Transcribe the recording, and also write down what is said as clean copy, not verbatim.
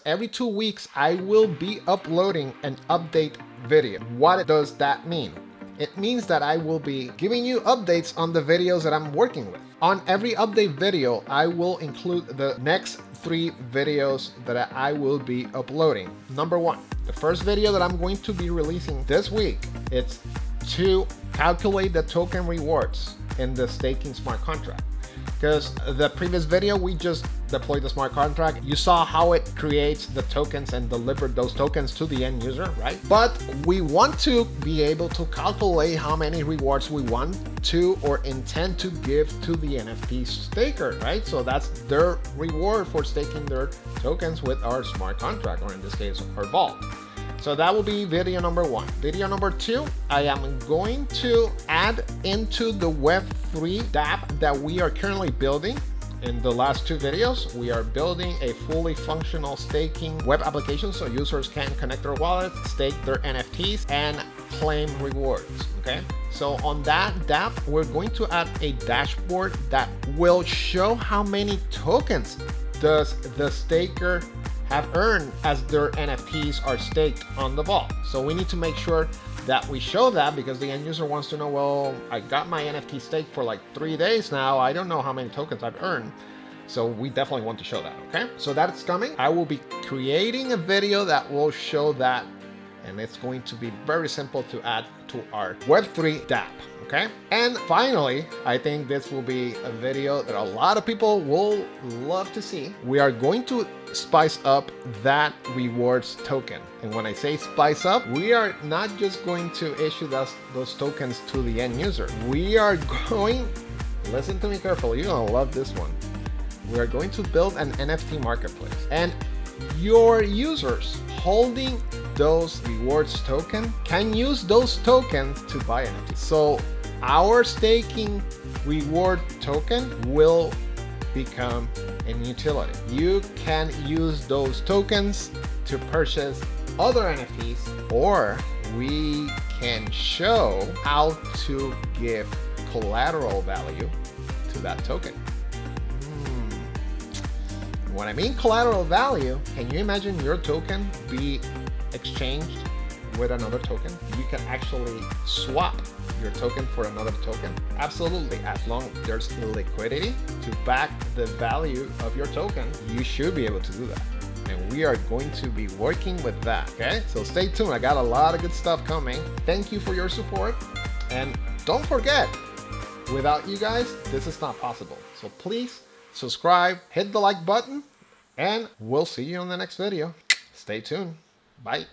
every 2 weeks I will be uploading an update video. What does that mean? It means that I will be giving you updates on the videos that I'm working with. On every update video, I will include the next 3 videos that I will be uploading. Number 1, the first video that I'm going to be releasing this week, it's to calculate the token rewards in the staking smart contract. Because the previous video, we just deployed the smart contract. You saw how it creates the tokens and delivered those tokens to the end user, right? But we want to be able to calculate how many rewards we want to or intend to give to the NFT staker, right? So that's their reward for staking their tokens with our smart contract, or in this case, our vault. So that will be video number 1. Video number 2, I am going to add into the Web3 dApp that we are currently building. In the last 2 videos, we are building a fully functional staking web application so users can connect their wallets, stake their NFTs, and claim rewards, okay? So on that dApp, we're going to add a dashboard that will show how many tokens does the staker have earned as their NFTs are staked on the vault. So we need to make sure that we show that, because the end user wants to know, well, I got my NFT staked for like 3 days now. I don't know how many tokens I've earned. So we definitely want to show that, okay? So that's coming. I will be creating a video that will show that, and it's going to be very simple to add to our Web3 dApp, okay? And finally, I think this will be a video that a lot of people will love to see. We are going to spice up that rewards token. And when I say spice up, we are not just going to issue those tokens to the end user. We are going, listen to me carefully, you're gonna love this one. We are going to build an NFT marketplace, and your users holding those rewards token can use those tokens to buy NFTs. So our staking reward token will become an utility. You can use those tokens to purchase other NFTs, or we can show how to give collateral value to that token. When I mean collateral value, can you imagine your token be exchanged with another token? You can actually swap your token for another token. Absolutely, as long as there's liquidity to back the value of your token, you should be able to do that. And we are going to be working with that, okay? So stay tuned, I got a lot of good stuff coming. Thank you for your support. And don't forget, without you guys, this is not possible. So please subscribe, hit the like button, and we'll see you on the next video. Stay tuned. Bye.